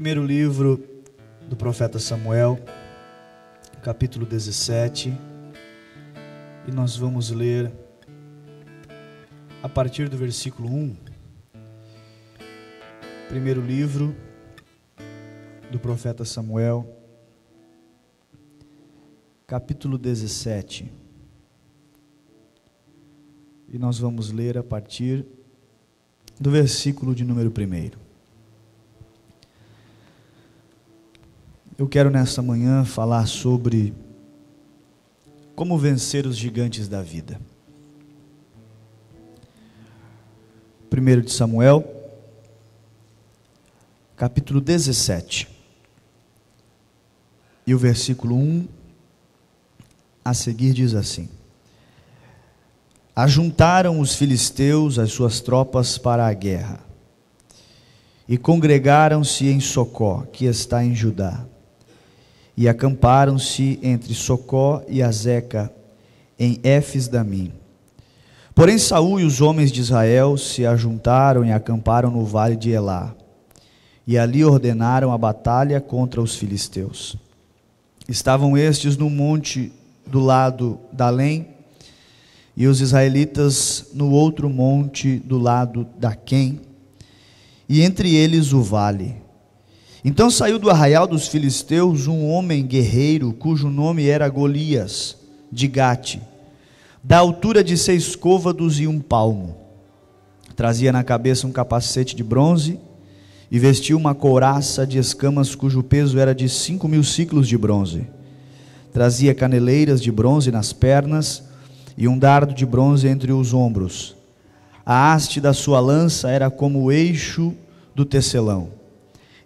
Primeiro livro do profeta Samuel, capítulo 17, e nós vamos ler a partir do versículo 1. Primeiro livro do profeta Samuel, capítulo 17, e nós vamos ler a partir do versículo de número 1. Eu quero nesta manhã falar sobre como vencer os gigantes da vida. 1 de Samuel, capítulo 17, e o versículo 1 a seguir diz assim: Ajuntaram os filisteus as suas tropas para a guerra, e congregaram-se em Socó, que está em Judá, e acamparam-se entre Socó e Azeca, em Éfes-Damim. Porém Saul e os homens de Israel se ajuntaram e acamparam no vale de Elá, e ali ordenaram a batalha contra os filisteus. Estavam estes no monte do lado da Além, e os israelitas no outro monte do lado da Quém, e entre eles o vale. Então saiu do arraial dos filisteus um homem guerreiro, cujo nome era Golias, de Gate, da altura de 6 côvados e 1 palmo. Trazia na cabeça um capacete de bronze, e vestia uma couraça de escamas, cujo peso era de 5.000 siclos de bronze. Trazia caneleiras de bronze nas pernas, e um dardo de bronze entre os ombros. A haste da sua lança era como o eixo do tecelão,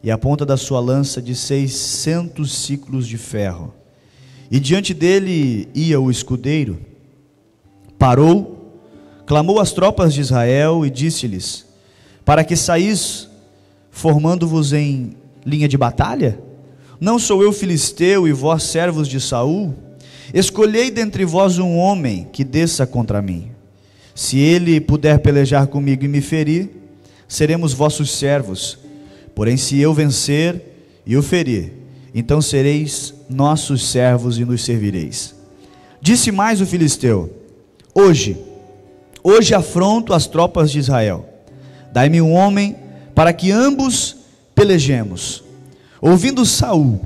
e a ponta da sua lança de 600 siclos de ferro. E diante dele ia o escudeiro. Parou, clamou às tropas de Israel e disse-lhes: Para que saís, formando-vos em linha de batalha? Não sou eu filisteu e vós servos de Saul? Escolhei dentre vós um homem que desça contra mim. Se ele puder pelejar comigo e me ferir, seremos vossos servos. Porém, se eu vencer e o ferir, então sereis nossos servos e nos servireis. Disse mais o filisteu: Hoje afronto as tropas de Israel. Dai-me um homem para que ambos pelejemos. Ouvindo Saul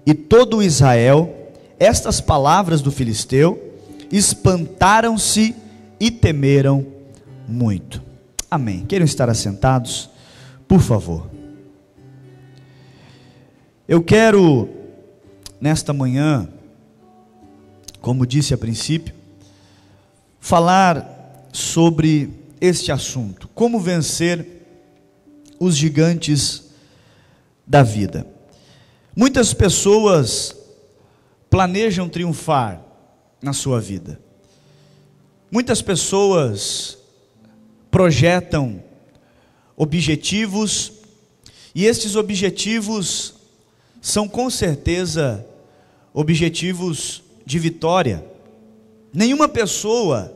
e todo Israel estas palavras do filisteu, espantaram-se e temeram muito. Amém. Queiram estar assentados, por favor. Eu quero, nesta manhã, como disse a princípio, falar sobre este assunto: como vencer os gigantes da vida. Muitas pessoas planejam triunfar na sua vida. Muitas pessoas projetam objetivos, e estes objetivos são com certeza objetivos de vitória. Nenhuma pessoa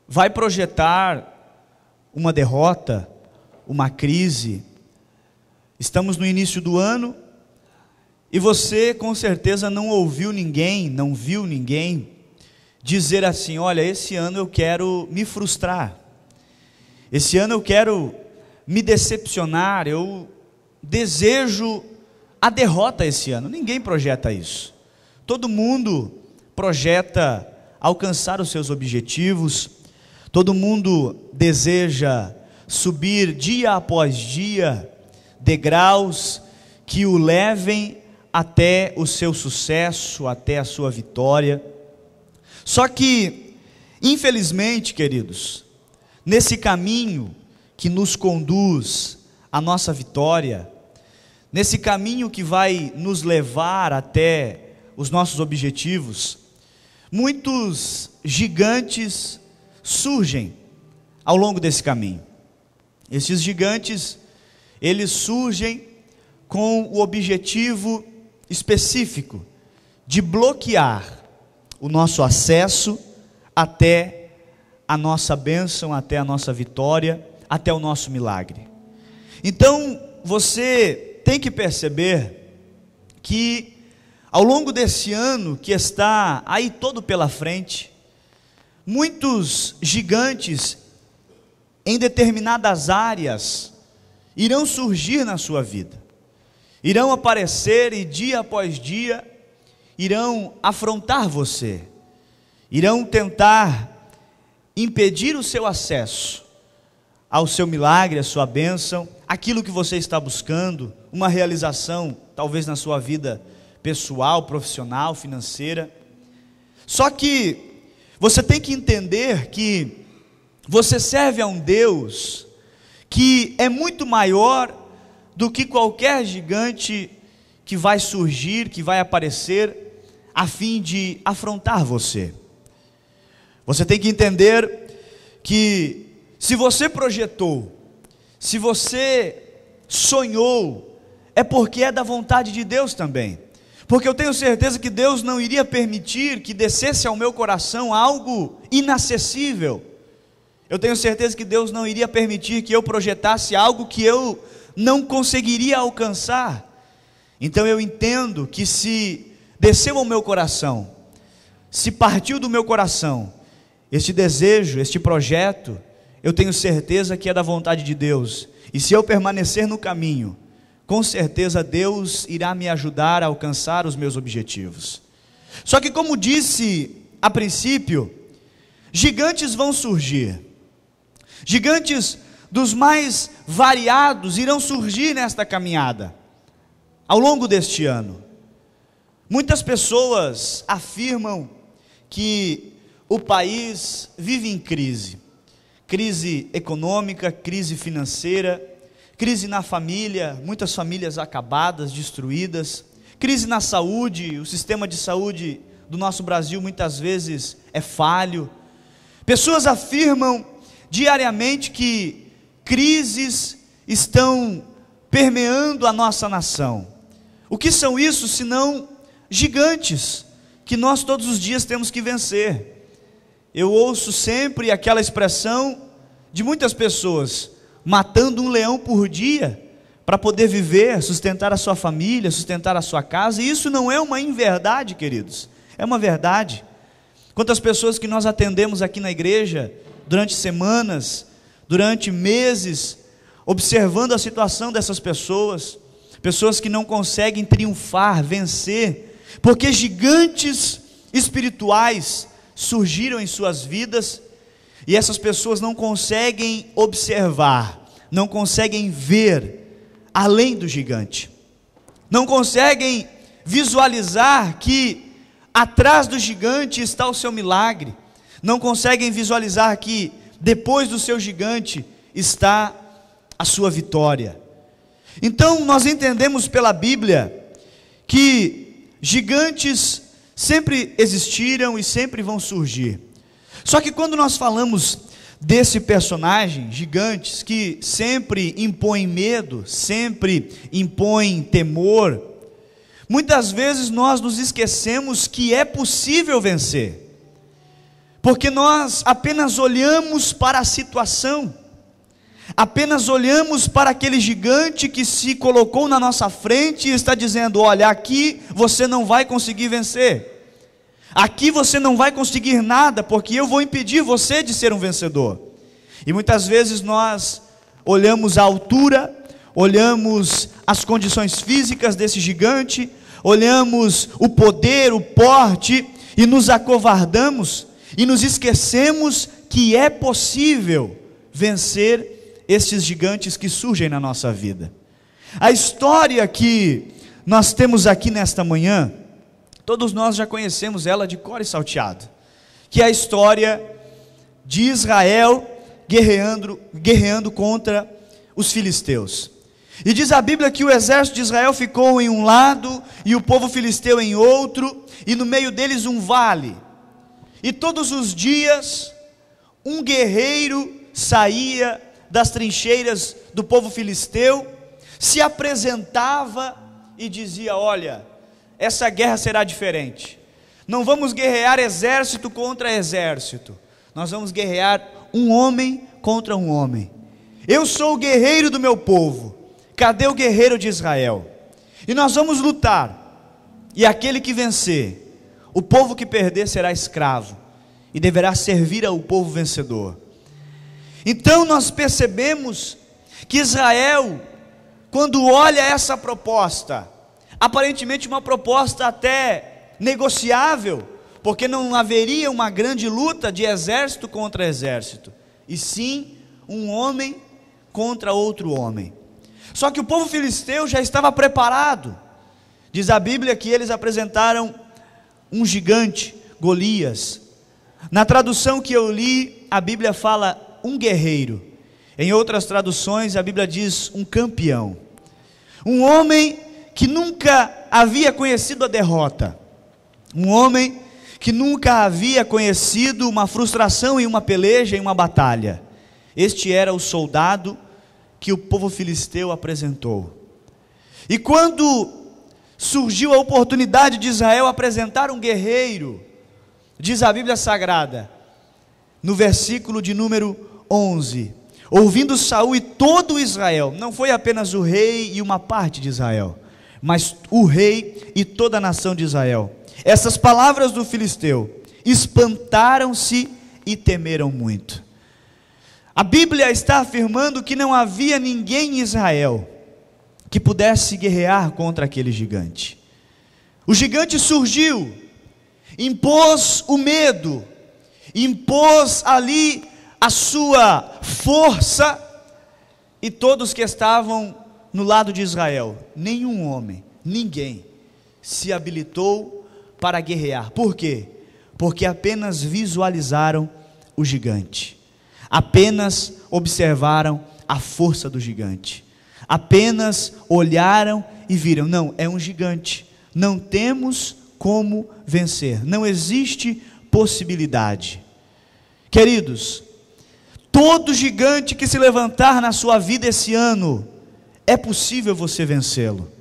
vai projetar uma derrota, uma crise. Estamos no início do ano, e você com certeza não ouviu ninguém, não viu ninguém dizer assim: olha, esse ano eu quero me frustrar, esse ano eu quero me decepcionar, eu desejo a derrota esse ano. Ninguém projeta isso. Todo mundo projeta alcançar os seus objetivos, todo mundo deseja subir dia após dia, degraus que o levem até o seu sucesso, até a sua vitória. Só que, infelizmente, queridos, nesse caminho que nos conduz à nossa vitória, nesse caminho que vai nos levar até os nossos objetivos, muitos gigantes surgem ao longo desse caminho. Esses gigantes, eles surgem com o objetivo específico de bloquear o nosso acesso até a nossa bênção, até a nossa vitória, até o nosso milagre. Então, você tem que perceber que ao longo desse ano que está aí todo pela frente, muitos gigantes em determinadas áreas irão surgir na sua vida, irão aparecer e dia após dia irão afrontar você, irão tentar impedir o seu acesso ao seu milagre, à sua bênção, aquilo que você está buscando, uma realização talvez na sua vida pessoal, profissional, financeira. Só que você tem que entender que você serve a um Deus que é muito maior do que qualquer gigante que vai surgir, que vai aparecer a fim de afrontar você. Você tem que entender que se você projetou, se você sonhou, é porque é da vontade de Deus também. Porque eu tenho certeza que Deus não iria permitir que descesse ao meu coração algo inacessível. Eu tenho certeza que Deus não iria permitir que eu projetasse algo que eu não conseguiria alcançar. Então eu entendo que se desceu ao meu coração, se partiu do meu coração, este desejo, este projeto, eu tenho certeza que é da vontade de Deus. E se eu permanecer no caminho, com certeza Deus irá me ajudar a alcançar os meus objetivos. Só que, como disse a princípio, gigantes vão surgir. Gigantes dos mais variados irão surgir nesta caminhada, ao longo deste ano. Muitas pessoas afirmam que o país vive em crise. Crise econômica, crise financeira, crise na família, muitas famílias acabadas, destruídas, crise na saúde, o sistema de saúde do nosso Brasil muitas vezes é falho. Pessoas afirmam diariamente que crises estão permeando a nossa nação. O que são isso senão gigantes que nós todos os dias temos que vencer? Eu ouço sempre aquela expressão de muitas pessoas: matando um leão por dia, para poder viver, sustentar a sua família, sustentar a sua casa. E isso não é uma inverdade, queridos, é uma verdade. Quantas pessoas que nós atendemos aqui na igreja, durante semanas, durante meses, observando a situação dessas pessoas, pessoas que não conseguem triunfar, vencer, porque gigantes espirituais surgiram em suas vidas, e essas pessoas não conseguem observar, não conseguem ver além do gigante, não conseguem visualizar que atrás do gigante está o seu milagre, não conseguem visualizar que depois do seu gigante está a sua vitória. Então nós entendemos pela Bíblia que gigantes sempre existiram e sempre vão surgir. Só que quando nós falamos desse personagem, gigantes, que sempre impõem medo, sempre impõem temor, muitas vezes nós nos esquecemos que é possível vencer, porque nós apenas olhamos para a situação, apenas olhamos para aquele gigante que se colocou na nossa frente e está dizendo: olha, aqui você não vai conseguir vencer, aqui você não vai conseguir nada, porque eu vou impedir você de ser um vencedor. E muitas vezes nós olhamos a altura, olhamos as condições físicas desse gigante, olhamos o poder, o porte, e nos acovardamos, e nos esquecemos que é possível vencer esses gigantes que surgem na nossa vida. A história que nós temos aqui nesta manhã, todos nós já conhecemos ela de cor e salteado, que é a história de Israel guerreando contra os filisteus. E diz a Bíblia que o exército de Israel ficou em um lado e o povo filisteu em outro, e no meio deles um vale. E todos os dias um guerreiro saía das trincheiras do povo filisteu, se apresentava e dizia: olha, essa guerra será diferente, não vamos guerrear exército contra exército, nós vamos guerrear um homem contra um homem. Eu sou o guerreiro do meu povo, Cadê o guerreiro de Israel? E nós vamos lutar, e aquele que vencer, o povo que perder será escravo, e deverá servir ao povo vencedor. Então nós percebemos que Israel, quando olha essa proposta, aparentemente uma proposta até negociável, porque não haveria uma grande luta de exército contra exército, e sim um homem contra outro homem. Só que o povo filisteu já estava preparado. Diz a Bíblia que eles apresentaram um gigante, Golias. Na tradução que eu li, a Bíblia fala um guerreiro. Em outras traduções, a Bíblia diz um campeão. Um homem que nunca havia conhecido a derrota. Um homem que nunca havia conhecido uma frustração em uma peleja, em uma batalha. Este era o soldado que o povo filisteu apresentou. E quando surgiu a oportunidade de Israel apresentar um guerreiro, diz a Bíblia Sagrada, no versículo de número 11, ouvindo Saul e todo Israel, não foi apenas o rei e uma parte de Israel, mas o rei e toda a nação de Israel, essas palavras do filisteu, espantaram-se e temeram muito. A Bíblia está afirmando que não havia ninguém em Israel que pudesse guerrear contra aquele gigante. O gigante surgiu, impôs o medo, impôs ali a sua força, e todos que estavam no lado de Israel, nenhum homem, ninguém se habilitou para guerrear. Por quê? Porque apenas visualizaram o gigante, apenas observaram a força do gigante, apenas olharam e viram, não, é um gigante, não temos como vencer, não existe possibilidade. Queridos, todo gigante que se levantar na sua vida esse ano, é possível você vencê-lo.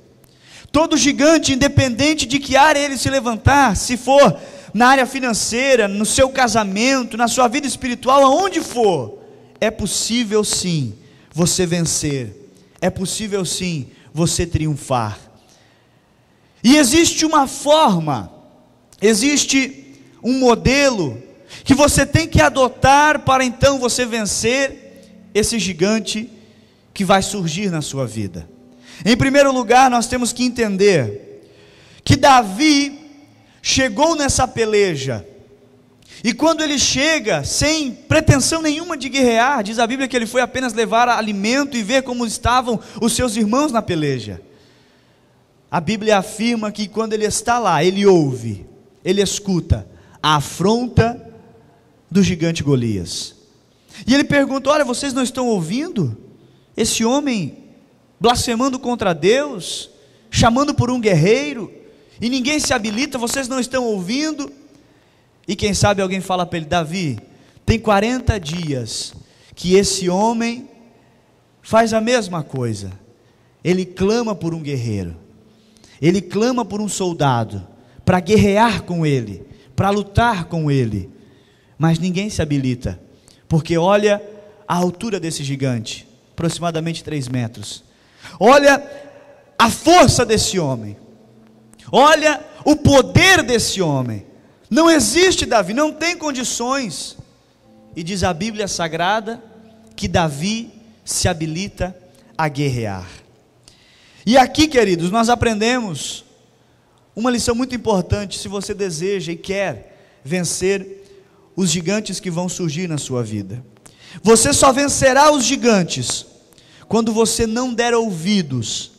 Todo gigante, independente de que área ele se levantar, se for na área financeira, no seu casamento, na sua vida espiritual, aonde for, é possível sim você vencer, é possível sim você triunfar. E existe uma forma, existe um modelo que você tem que adotar para então você vencer esse gigante que vai surgir na sua vida. Em primeiro lugar, nós temos que entender que Davi chegou nessa peleja, e quando ele chega, sem pretensão nenhuma de guerrear, diz a Bíblia que ele foi apenas levar alimento e ver como estavam os seus irmãos na peleja. A Bíblia afirma que quando ele está lá, ele ouve, ele escuta a afronta do gigante Golias, e ele pergunta, olha, vocês não estão ouvindo esse homem blasfemando contra Deus, chamando por um guerreiro, e ninguém se habilita, vocês não estão ouvindo? E quem sabe alguém fala para ele, Davi, tem 40 dias que esse homem faz a mesma coisa, ele clama por um guerreiro, ele clama por um soldado, para guerrear com ele, para lutar com ele, mas ninguém se habilita, porque olha a altura desse gigante, aproximadamente 3 metros, olha a força desse homem, olha o poder desse homem, não existe Davi, não tem condições, e diz a Bíblia Sagrada, que Davi se habilita a guerrear. E aqui, queridos, nós aprendemos uma lição muito importante, se você deseja e quer vencer os gigantes que vão surgir na sua vida. Você só vencerá os gigantes quando você não der ouvidos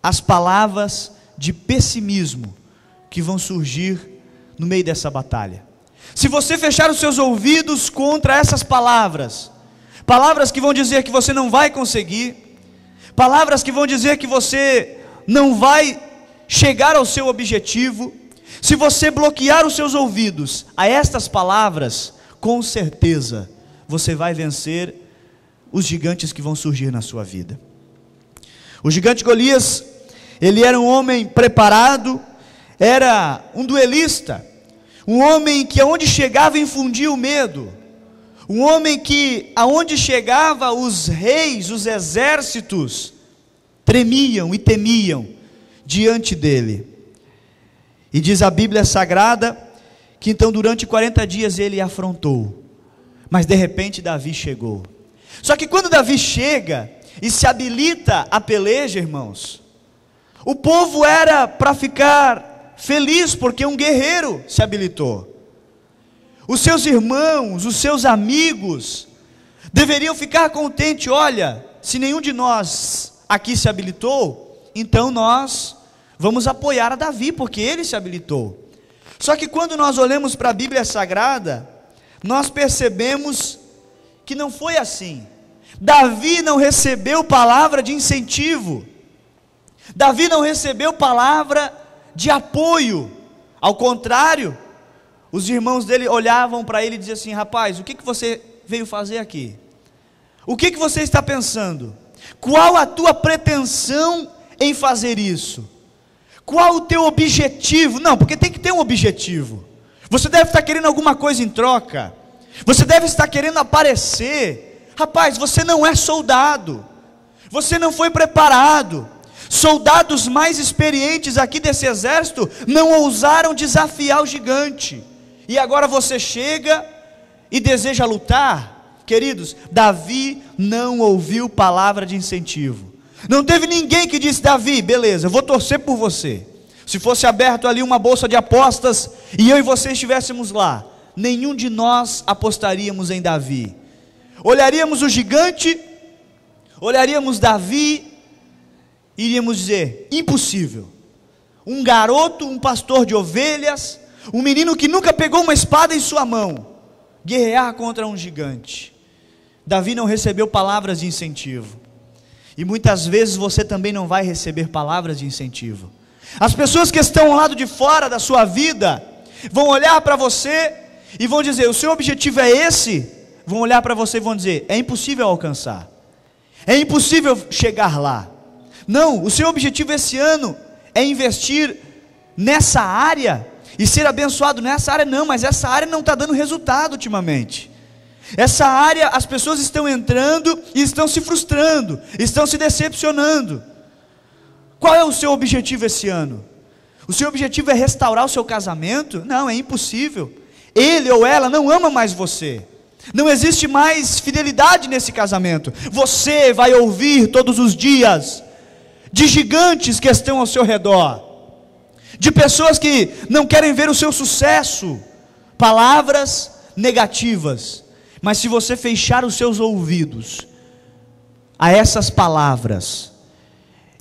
às palavras de pessimismo que vão surgir no meio dessa batalha. Se você fechar os seus ouvidos contra essas palavras, palavras que vão dizer que você não vai conseguir, palavras que vão dizer que você não vai chegar ao seu objetivo, se você bloquear os seus ouvidos a estas palavras, com certeza você vai vencer os gigantes que vão surgir na sua vida. O gigante Golias, ele era um homem preparado, era um duelista, um homem que aonde chegava infundia o medo, um homem que aonde chegava os reis, os exércitos, tremiam e temiam diante dele. E diz a Bíblia Sagrada que então durante 40 dias ele afrontou, mas de repente Davi chegou. Só que quando Davi chega e se habilita a peleja, irmãos, o povo era para ficar feliz porque um guerreiro se habilitou. Os seus irmãos, os seus amigos deveriam ficar contentes. Olha, se nenhum de nós aqui se habilitou, então nós vamos apoiar a Davi, porque ele se habilitou. Só que quando nós olhamos para a Bíblia Sagrada, nós percebemos que não foi assim. Davi não recebeu palavra de incentivo, Davi não recebeu palavra de apoio. Ao contrário, os irmãos dele olhavam para ele e diziam assim: rapaz, o que você veio fazer aqui? O que você está pensando? Qual a tua pretensão em fazer isso? Qual o teu objetivo? Não, porque tem que ter um objetivo. Você deve estar querendo alguma coisa em troca, você deve estar querendo aparecer. Rapaz, você não é soldado, você não foi preparado. Soldados mais experientes aqui desse exército não ousaram desafiar o gigante, e agora você chega e deseja lutar. Queridos, Davi não ouviu palavra de incentivo. Não teve ninguém que disse: Davi, beleza, eu vou torcer por você. Se fosse aberto ali uma bolsa de apostas e eu e você estivéssemos lá, nenhum de nós apostaríamos em Davi. Olharíamos o gigante, olharíamos Davi, iríamos dizer: impossível. Um garoto, um pastor de ovelhas, um menino que nunca pegou uma espada em sua mão, guerrear contra um gigante. Davi não recebeu palavras de incentivo. E muitas vezes você também não vai receber palavras de incentivo. As pessoas que estão ao lado de fora da sua vida vão olhar para você e vão dizer: o seu objetivo é esse? Vão olhar para você e vão dizer: é impossível alcançar, é impossível chegar lá. Não, o seu objetivo esse ano é investir nessa área e ser abençoado nessa área. Não, mas essa área não está dando resultado ultimamente. Essa área, as pessoas estão entrando e estão se frustrando, estão se decepcionando. Qual é o seu objetivo esse ano? O seu objetivo é restaurar o seu casamento? Não, é impossível. Ele ou ela não ama mais você. Não existe mais fidelidade nesse casamento. Você vai ouvir todos os dias de gigantes que estão ao seu redor, de pessoas que não querem ver o seu sucesso, palavras negativas. Mas se você fechar os seus ouvidos a essas palavras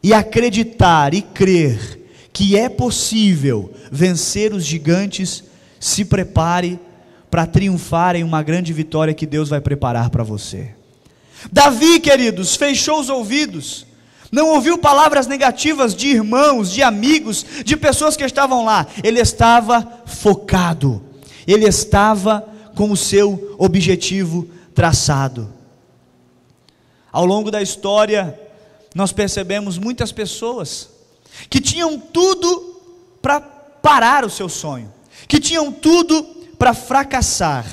e acreditar e crer que é possível vencer os gigantes, se prepare para triunfar em uma grande vitória que Deus vai preparar para você. Davi, queridos, fechou os ouvidos, não ouviu palavras negativas de irmãos, de amigos, de pessoas que estavam lá. Ele estava focado, ele estava com o seu objetivo traçado. Ao longo da história, nós percebemos muitas pessoas que tinham tudo para parar o seu sonho, que tinham tudo para fracassar,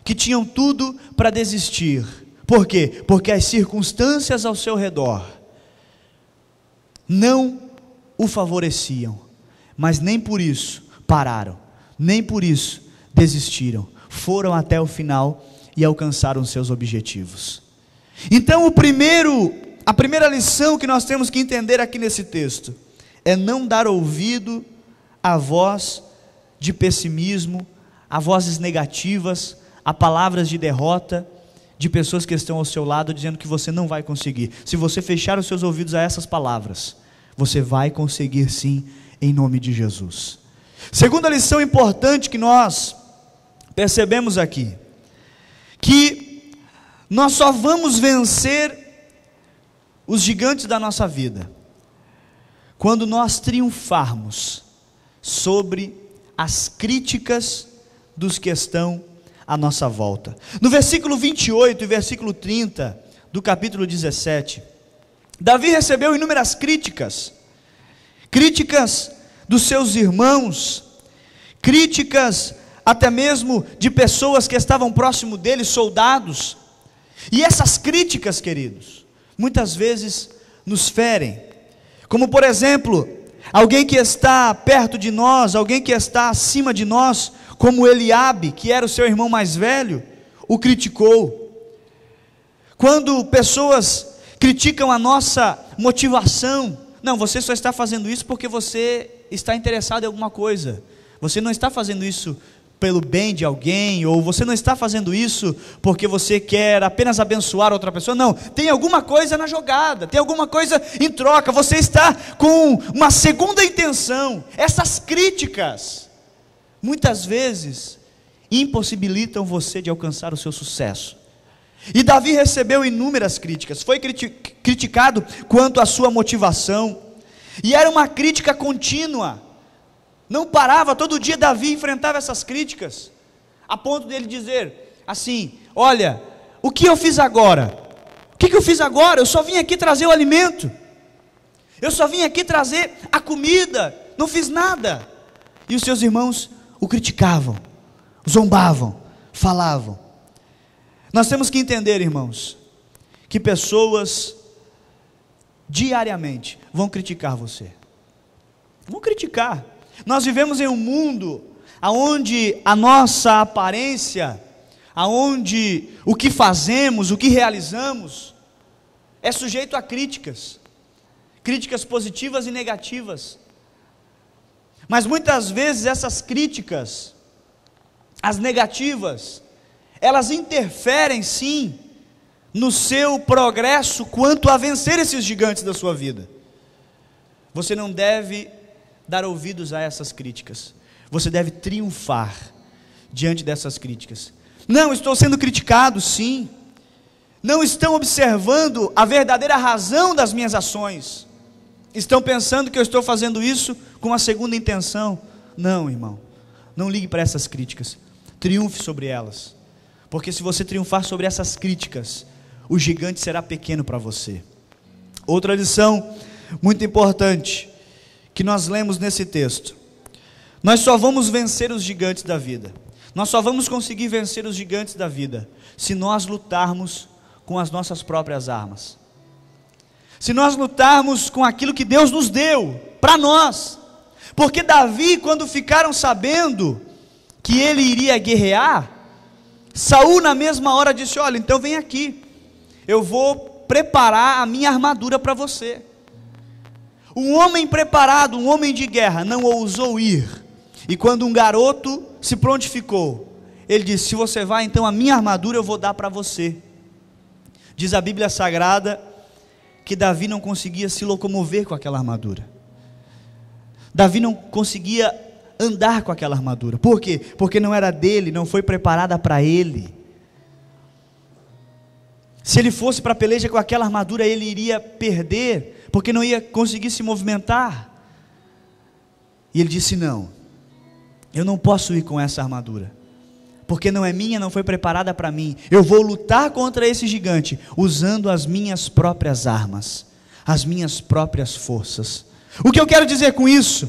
que tinham tudo para desistir. Por quê? Porque as circunstâncias ao seu redor não o favoreciam, mas nem por isso pararam, nem por isso desistiram. Foram até o final e alcançaram seus objetivos. Então a primeira lição que nós temos que entender aqui nesse texto é não dar ouvido à voz de pessimismo, a vozes negativas, a palavras de derrota, de pessoas que estão ao seu lado dizendo que você não vai conseguir. Se você fechar os seus ouvidos a essas palavras, você vai conseguir sim, em nome de Jesus. Segunda lição importante que nós percebemos aqui, que nós só vamos vencer os gigantes da nossa vida quando nós triunfarmos sobre as críticas dos que estão à nossa volta. No versículo 28 e versículo 30 do capítulo 17, Davi recebeu inúmeras críticas dos seus irmãos, críticas até mesmo de pessoas que estavam próximo dele, soldados. E essas críticas, queridos, muitas vezes nos ferem, Como por exemplo, alguém que está perto de nós, alguém que está acima de nós, como Eliabe, que era o seu irmão mais velho, o criticou. Quando pessoas criticam a nossa motivação, não, você só está fazendo isso porque você está interessado em alguma coisa, você não está fazendo isso pelo bem de alguém, ou você não está fazendo isso porque você quer apenas abençoar outra pessoa, não, tem alguma coisa na jogada, tem alguma coisa em troca, você está com uma segunda intenção. Essas críticas, muitas vezes, impossibilitam você de alcançar o seu sucesso. E Davi recebeu inúmeras críticas, foi criticado quanto à sua motivação, e era uma crítica contínua, não parava, todo dia Davi enfrentava essas críticas, a ponto dele dizer assim: olha, o que eu fiz agora? O que eu fiz agora? Eu só vim aqui trazer o alimento, eu só vim aqui trazer a comida, não fiz nada. E os seus irmãos o criticavam, zombavam, falavam. Nós temos que entender, irmãos, que pessoas diariamente vão criticar você, vão criticar. Nós vivemos em um mundo onde a nossa aparência, onde o que fazemos, o que realizamos, é sujeito a críticas, críticas positivas e negativas. Mas muitas vezes essas críticas, as negativas, elas interferem sim no seu progresso quanto a vencer esses gigantes da sua vida. Você não deve dar ouvidos a essas críticas, você deve triunfar diante dessas críticas. Não, estou sendo criticado, sim, não estão observando a verdadeira razão das minhas ações, estão pensando que eu estou fazendo isso com uma segunda intenção. Não, irmão, não ligue para essas críticas, triunfe sobre elas, porque se você triunfar sobre essas críticas, o gigante será pequeno para você. Outra lição muito importante que nós lemos nesse texto: nós só vamos vencer os gigantes da vida, nós só vamos conseguir vencer os gigantes da vida se nós lutarmos com as nossas próprias armas, se nós lutarmos com aquilo que Deus nos deu para nós. Porque Davi, quando ficaram sabendo que ele iria guerrear, Saul na mesma hora disse: olha, então vem aqui, eu vou preparar a minha armadura para você. Um homem preparado, um homem de guerra, não ousou ir. E quando um garoto se prontificou, ele disse: se você vai, então a minha armadura eu vou dar para você. Diz a Bíblia Sagrada que Davi não conseguia se locomover com aquela armadura. Davi não conseguia andar com aquela armadura. Por quê? Porque não era dele, não foi preparada para ele. Se ele fosse para a peleja com aquela armadura, ele iria perder, porque não ia conseguir se movimentar. E ele disse: não, eu não posso ir com essa armadura, porque não é minha, não foi preparada para mim. Eu vou lutar contra esse gigante usando as minhas próprias armas, as minhas próprias forças. O que eu quero dizer com isso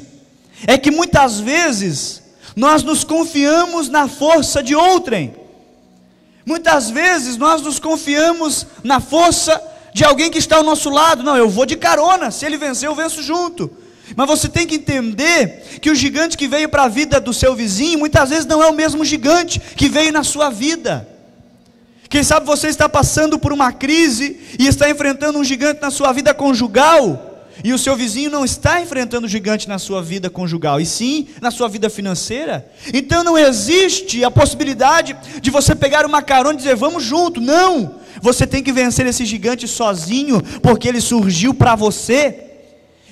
é que muitas vezes nós nos confiamos na força de outrem. Muitas vezes nós nos confiamos na força de alguém que está ao nosso lado. Não, eu vou de carona, se ele vencer eu venço junto. Mas você tem que entender que o gigante que veio para a vida do seu vizinho, muitas vezes não é o mesmo gigante que veio na sua vida. Quem sabe você está passando por uma crise e está enfrentando um gigante na sua vida conjugal, e o seu vizinho não está enfrentando gigante na sua vida conjugal, e sim na sua vida financeira. Então não existe a possibilidade de você pegar uma carona e dizer: vamos junto. Não, você tem que vencer esse gigante sozinho, porque ele surgiu para você.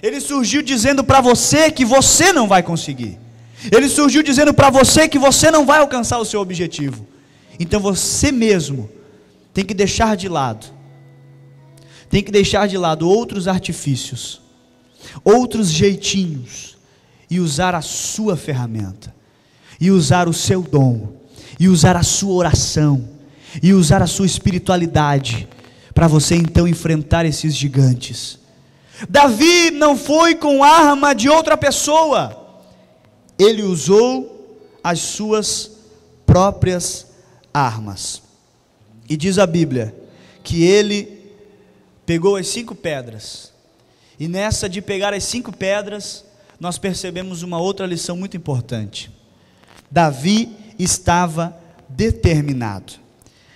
Ele surgiu dizendo para você que você não vai conseguir. Ele surgiu dizendo para você que você não vai alcançar o seu objetivo. Então você mesmo tem que deixar de lado, outros artifícios, outros jeitinhos, e usar a sua ferramenta, e usar o seu dom, e usar a sua oração, e usar a sua espiritualidade, para você então enfrentar esses gigantes. Davi não foi com arma de outra pessoa, ele usou as suas próprias armas. E diz a Bíblia que ele pegou as 5 pedras E nessa de pegar as 5 pedras, nós percebemos uma outra lição muito importante. Davi estava determinado.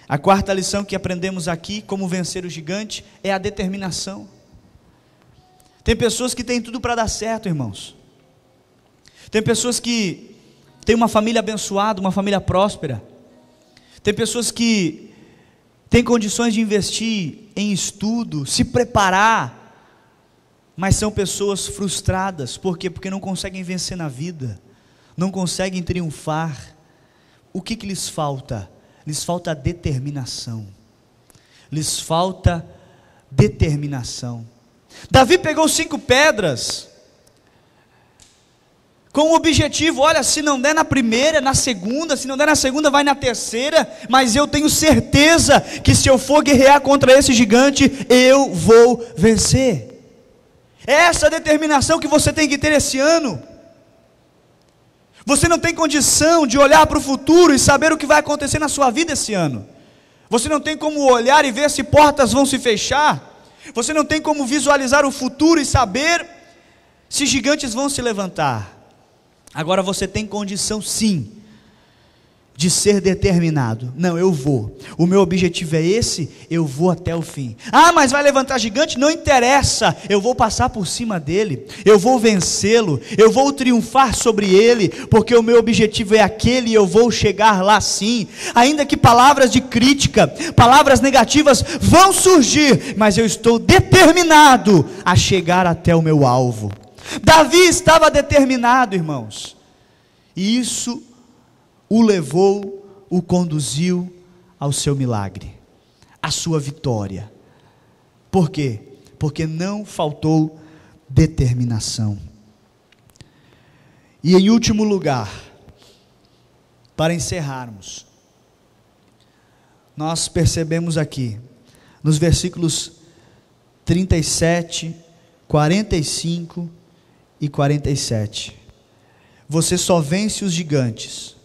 A quarta lição que aprendemos aqui, como vencer o gigante, é a determinação. Tem pessoas que têm tudo para dar certo, irmãos. Tem pessoas que têm uma família abençoada, uma família próspera. Tem pessoas que têm condições de investir em estudo, se preparar, mas são pessoas frustradas. Por quê? Porque não conseguem vencer na vida, não conseguem triunfar. O que lhes falta? Lhes falta determinação. Lhes falta determinação. Davi pegou 5 pedras, com o objetivo, olha, se não der na primeira, na segunda, se não der na segunda, vai na terceira, mas eu tenho certeza, que se eu for guerrear contra esse gigante, eu vou vencer. É essa determinação que você tem que ter esse ano. Você não tem condição de olhar para o futuro e saber o que vai acontecer na sua vida esse ano. Você não tem como olhar e ver se portas vão se fechar. Você não tem como visualizar o futuro e saber se gigantes vão se levantar. Agora você tem condição sim, de ser determinado. Não, eu vou. O meu objetivo é esse, eu vou até o fim. Ah, mas vai levantar gigante? Não interessa, eu vou passar por cima dele, eu vou vencê-lo, eu vou triunfar sobre ele, porque o meu objetivo é aquele e eu vou chegar lá sim. Ainda que palavras de crítica, palavras negativas vão surgir, mas eu estou determinado a chegar até o meu alvo. Davi estava determinado, irmãos, e isso o levou, o conduziu ao seu milagre, à sua vitória. Por quê? Porque não faltou determinação. E em último lugar, para encerrarmos, nós percebemos aqui, nos versículos 37, 45 e 47, você só vence os gigantes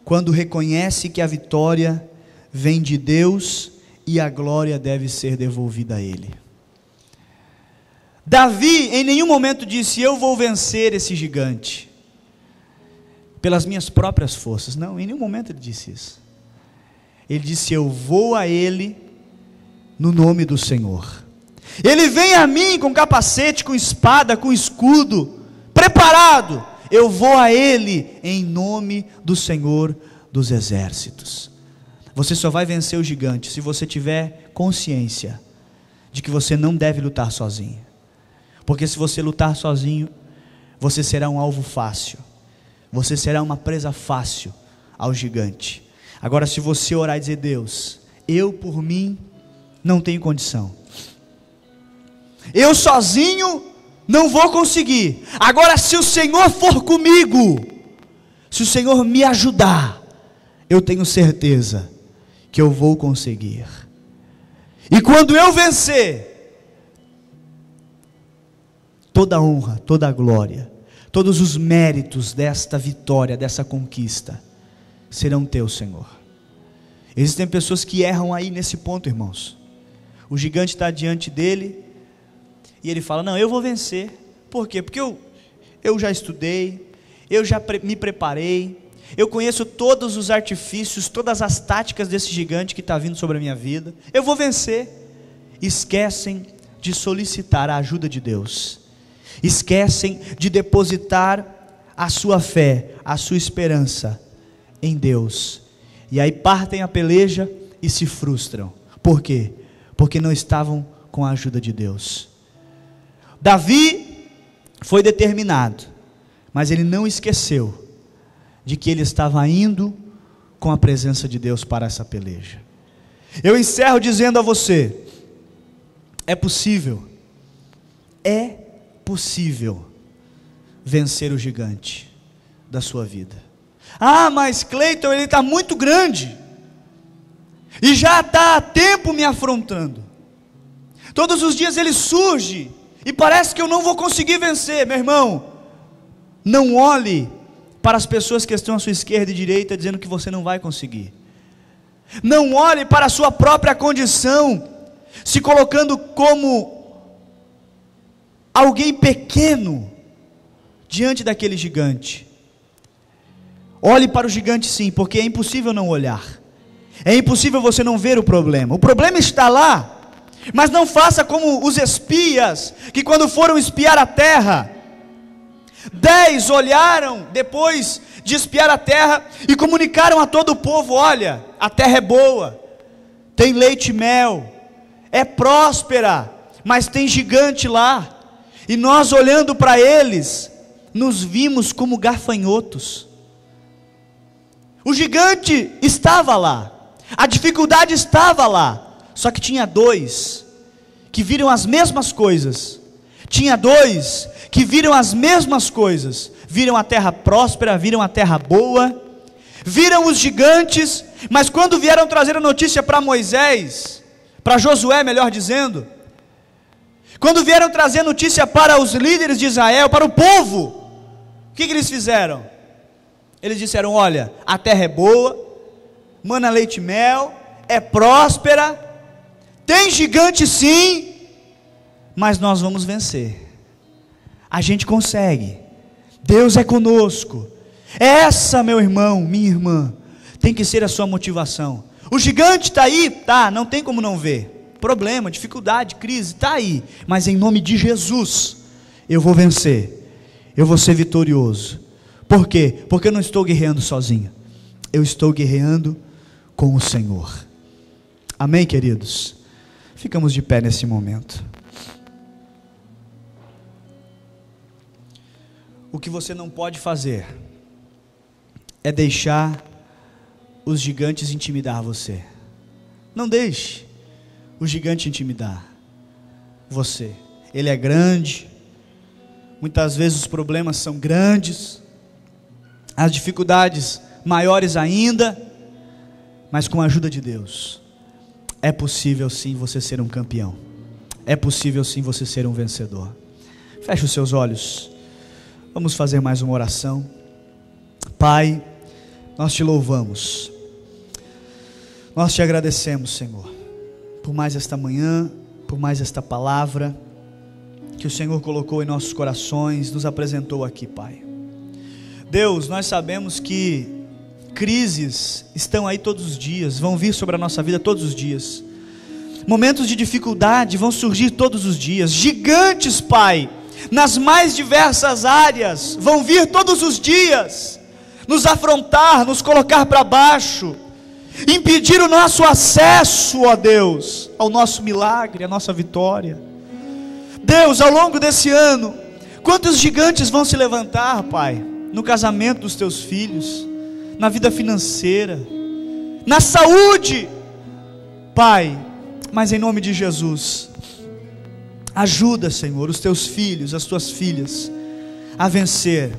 quando reconhece que a vitória vem de Deus e a glória deve ser devolvida a Ele. Davi em nenhum momento disse, eu vou vencer esse gigante pelas minhas próprias forças. Não, em nenhum momento ele disse isso. Ele disse, eu vou a Ele no nome do Senhor. Ele vem a mim com capacete, com espada, com escudo, preparado. Eu vou a Ele em nome do Senhor dos Exércitos. Você só vai vencer o gigante se você tiver consciência de que você não deve lutar sozinho. Porque se você lutar sozinho, você será um alvo fácil. Você será uma presa fácil ao gigante. Agora, se você orar e dizer, Deus, eu por mim não tenho condição. Eu sozinho não vou conseguir. Agora, se o Senhor for comigo, se o Senhor me ajudar, eu tenho certeza que eu vou conseguir. E quando eu vencer, toda a honra, toda a glória, todos os méritos desta vitória, dessa conquista, serão teus, Senhor. Existem pessoas que erram aí nesse ponto, irmãos. O gigante está diante dele, e ele fala, não, eu vou vencer. Por quê? Porque eu já estudei, eu já me preparei, eu conheço todos os artifícios, todas as táticas desse gigante que está vindo sobre a minha vida, eu vou vencer. Esquecem de solicitar a ajuda de Deus, esquecem de depositar a sua fé, a sua esperança em Deus, e aí partem a peleja e se frustram. Por quê? Porque não estavam com a ajuda de Deus. Davi foi determinado, mas ele não esqueceu de que ele estava indo com a presença de Deus para essa peleja. Eu encerro dizendo a você, é possível vencer o gigante da sua vida. Ah, mas Cleiton, ele está muito grande, e já está há tempo me afrontando, todos os dias ele surge, e parece que eu não vou conseguir vencer. Meu irmão, não olhe para as pessoas que estão à sua esquerda e direita dizendo que você não vai conseguir. Não olhe para a sua própria condição, se colocando como alguém pequeno diante daquele gigante. Olhe para o gigante sim, porque é impossível não olhar. É impossível você não ver o problema. O problema está lá, mas não faça como os espias, que quando foram espiar a terra, 10 olharam depois de espiar a terra e comunicaram a todo o povo: olha, a terra é boa, tem leite e mel, é próspera, mas tem gigante lá. E nós, olhando para eles, nos vimos como gafanhotos. O gigante estava lá, a dificuldade estava lá, só que tinha 2 que viram as mesmas coisas. Tinha 2 que viram as mesmas coisas, viram a terra próspera, viram a terra boa, viram os gigantes, mas quando vieram trazer a notícia para Moisés, para Josué melhor dizendo, quando vieram trazer notícia para os líderes de Israel, para o povo, o que eles fizeram? Eles disseram: olha, a terra é boa, mana leite e mel, é próspera, tem gigante sim, mas nós vamos vencer, a gente consegue, Deus é conosco. Essa, meu irmão, minha irmã, tem que ser a sua motivação. O gigante está aí, tá, não tem como não ver, problema, dificuldade, crise, está aí, mas em nome de Jesus, eu vou vencer, eu vou ser vitorioso. Por quê? Porque eu não estou guerreando sozinho, eu estou guerreando com o Senhor. Amém, queridos? Ficamos de pé nesse momento. O que você não pode fazer é deixar os gigantes intimidar você. Não deixe o gigante intimidar você. Ele é grande, muitas vezes os problemas são grandes, as dificuldades maiores ainda, mas com a ajuda de Deus, é possível sim você ser um campeão, é possível sim você ser um vencedor. Feche os seus olhos, vamos fazer mais uma oração. Pai, nós te louvamos, nós te agradecemos, Senhor, por mais esta manhã, por mais esta palavra que o Senhor colocou em nossos corações, nos apresentou aqui, Pai. Deus, nós sabemos que crises estão aí todos os dias, vão vir sobre a nossa vida todos os dias, momentos de dificuldade vão surgir todos os dias, gigantes, Pai, nas mais diversas áreas, vão vir todos os dias, nos afrontar, nos colocar para baixo, impedir o nosso acesso, ó Deus, ao nosso milagre, à nossa vitória. Deus, ao longo desse ano, quantos gigantes vão se levantar, Pai, no casamento dos teus filhos, na vida financeira, na saúde, Pai, mas em nome de Jesus, ajuda, Senhor, os teus filhos, as tuas filhas, a vencer,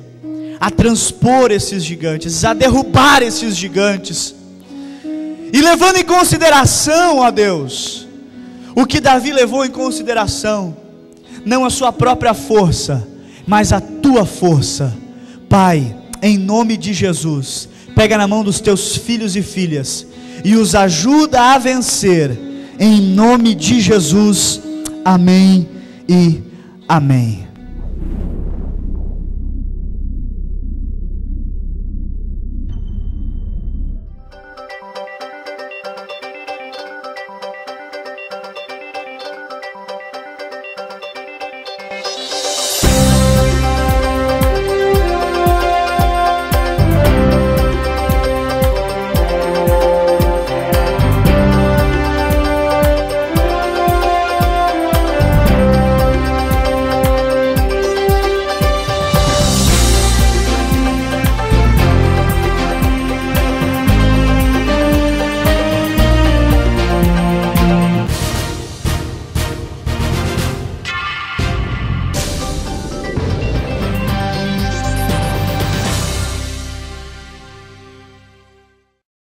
a transpor esses gigantes, a derrubar esses gigantes, e levando em consideração, ó Deus, o que Davi levou em consideração, não a sua própria força, mas a tua força. Pai, em nome de Jesus, pega na mão dos teus filhos e filhas, e os ajuda a vencer, em nome de Jesus, amém e amém.